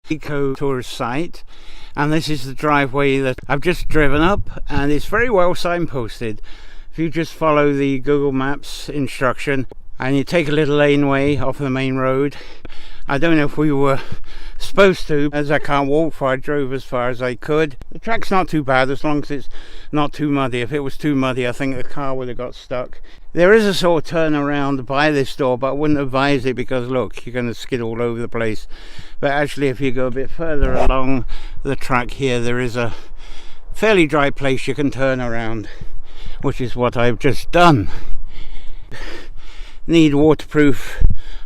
eco tourist site, and this is the driveway that I've just driven up, and it's very well signposted. If you just follow the Google Maps instruction and you take a little laneway off the main road, I don't know if we were supposed to, as I can't walk far. I drove as far as I could. The track's not too bad as long as it's not too muddy. If it was too muddy, I think the car would have got stuck. There is a sort of turnaround by this door, but I wouldn't advise it because look, you're going to skid all over the place. But actually, if you go a bit further along the track here, there is a fairly dry place you can turn around, which is what I've just done. Need waterproof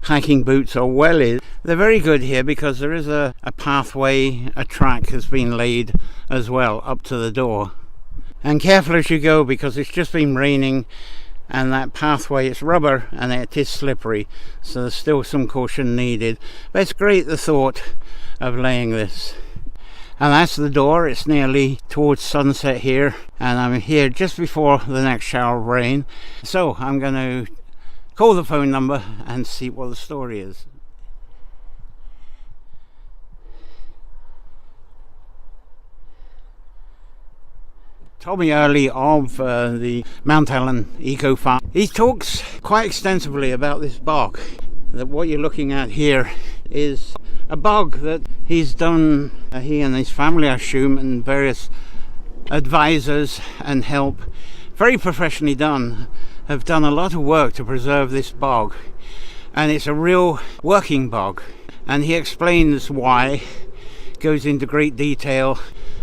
hiking boots or wellies. They're very good here because there is a pathway, a track has been laid as well up to the door. And careful as you go because it's just been raining, and that pathway is rubber and it is slippery, so there's still some caution needed. But it's great, the thought of laying this. And that's the door. It's nearly towards sunset here, and I'm here just before the next shower of rain, so I'm going to call the phone number and see what the story is. Tommy Early of the Mount Allen Eco Farm. He talks quite extensively about this bog. That what you're looking at here is a bog that he's done, he and his family, I assume, and various advisors and help, very professionally done, have done a lot of work to preserve this bog. And it's a real working bog. And he explains why, goes into great detail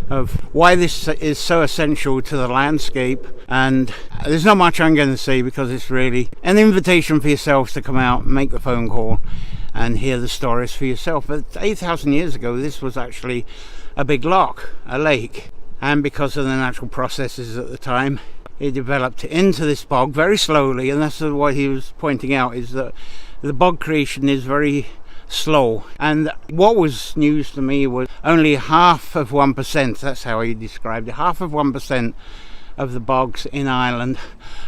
of why this is so essential to the landscape. And there's not much I'm going to say because it's really an invitation for yourselves to come out, make the phone call and hear the stories for yourself. But 8,000 years ago this was actually a big loch, a lake, and because of the natural processes at the time it developed into this bog very slowly. And that's what he was pointing out, is that the bog creation is very slow. And what was news to me was only 1/2%, that's how he described it, 1/2% of the bogs in Ireland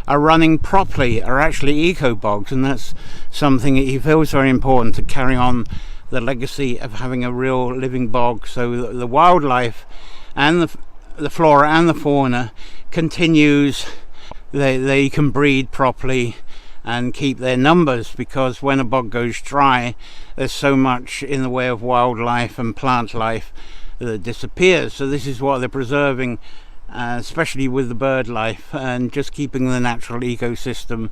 are running properly, are actually eco bogs. And that's something that he feels very important, to carry on the legacy of having a real living bog, so the wildlife and the flora and the fauna continues, they can breed properly and keep their numbers, because when a bog goes dry there's so much in the way of wildlife and plant life that disappears. So this is what they're preserving, especially with the bird life, and just keeping the natural ecosystem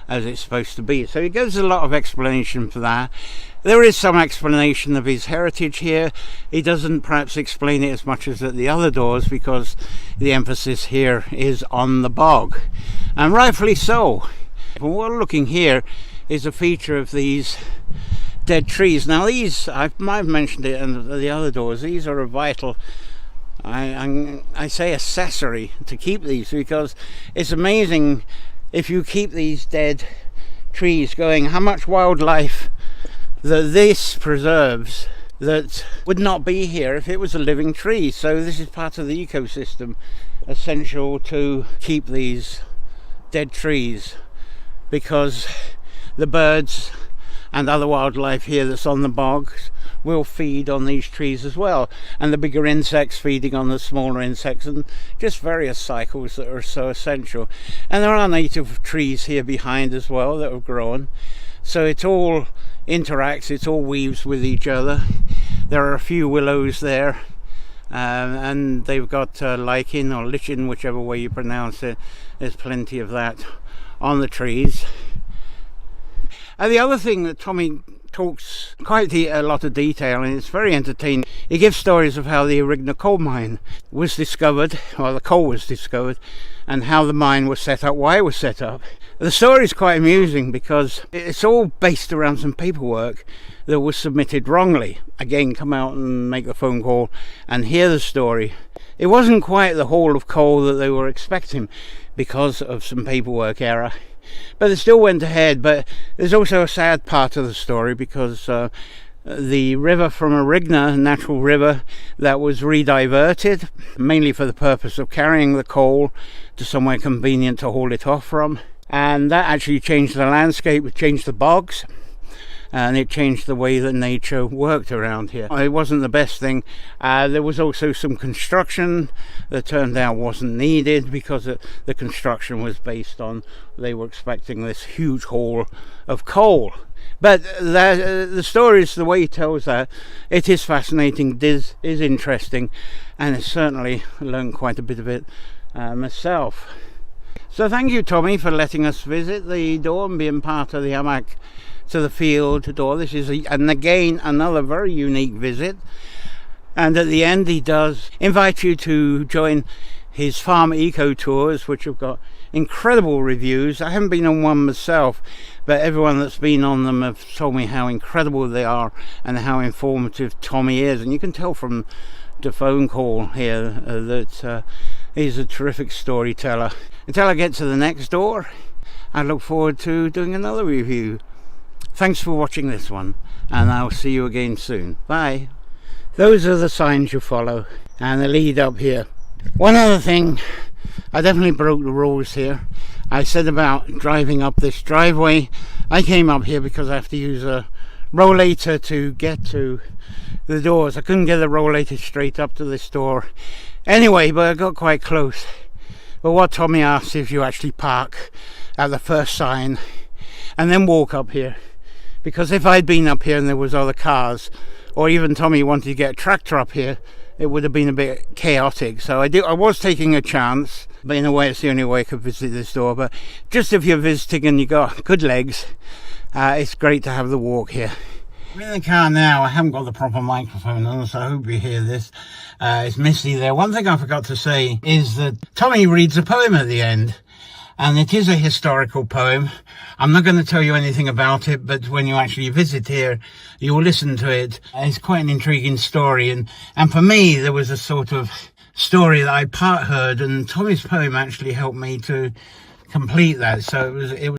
as it's supposed to be. So he gives a lot of explanation for that. There is some explanation of his heritage here. He doesn't perhaps explain it as much as at the other doors because the emphasis here is on the bog, and rightfully so. What we're looking here is a feature of these dead trees. Now these, I might have mentioned it in the other doors, these are a vital, I say accessory to keep these, because it's amazing if you keep these dead trees going, how much wildlife that this preserves that would not be here if it was a living tree. So this is part of the ecosystem, essential to keep these dead trees, because the birds and other wildlife here that's on the bogs will feed on these trees as well, and the bigger insects feeding on the smaller insects, and just various cycles that are so essential. And there are native trees here behind as well that have grown, so it all interacts, it all weaves with each other. There are a few willows there, and they've got lichen or lichen, whichever way you pronounce it. There's plenty of that on the trees. And the other thing that Tommy talks quite a lot of detail, and it's very entertaining. He gives stories of how the Arigna coal mine was discovered, or the coal was discovered, and how the mine was set up, why it was set up. The story is quite amusing because it's all based around some paperwork that was submitted wrongly. Again, come out and make the phone call and hear the story. It wasn't quite the haul of coal that they were expecting because of some paperwork error, but it still went ahead. But there's also a sad part of the story, because the river from Arigna, a natural river, that was rediverted mainly for the purpose of carrying the coal to somewhere convenient to haul it off from, and that actually changed the landscape, changed the bogs, and it changed the way that nature worked around here. It wasn't the best thing. There was also some construction that turned out wasn't needed, because the construction was based on, they were expecting this huge haul of coal. But the story is the way he tells that. It is fascinating, it is interesting, and I certainly learned quite a bit of it myself. So thank you, Tommy, for letting us visit the door and being part of the Amach to the field door. This is and again another very unique visit, and at the end he does invite you to join his farm eco tours, which have got incredible reviews. I haven't been on one myself, but everyone that's been on them have told me how incredible they are and how informative Tommy is, and you can tell from the phone call here that he's a terrific storyteller. Until I get to the next door, I look forward to doing another review. Thanks for watching this one, and I'll see you again soon. Bye. Those are the signs you follow, and they lead up here. One other thing, I definitely broke the rules here. I said about driving up this driveway. I came up here because I have to use a rollator to get to the doors. I couldn't get the rollator straight up to this door anyway, but I got quite close. But what Tommy asked is you actually park at the first sign and then walk up here, because if I'd been up here and there was other cars, or even Tommy wanted to get a tractor up here, it would have been a bit chaotic. So I was taking a chance, but in a way it's the only way I could visit this door. But just if you're visiting and you got good legs, it's great to have the walk here. I'm in the car now. I haven't got the proper microphone on, so I hope you hear this. It's misty there. One thing I forgot to say is that Tommy reads a poem at the end, and it is a historical poem. I'm not going to tell you anything about it, but when you actually visit here, you'll listen to it. It's quite an intriguing story, and for me, there was a sort of story that I part heard, and Tommy's poem actually helped me to complete that. So it was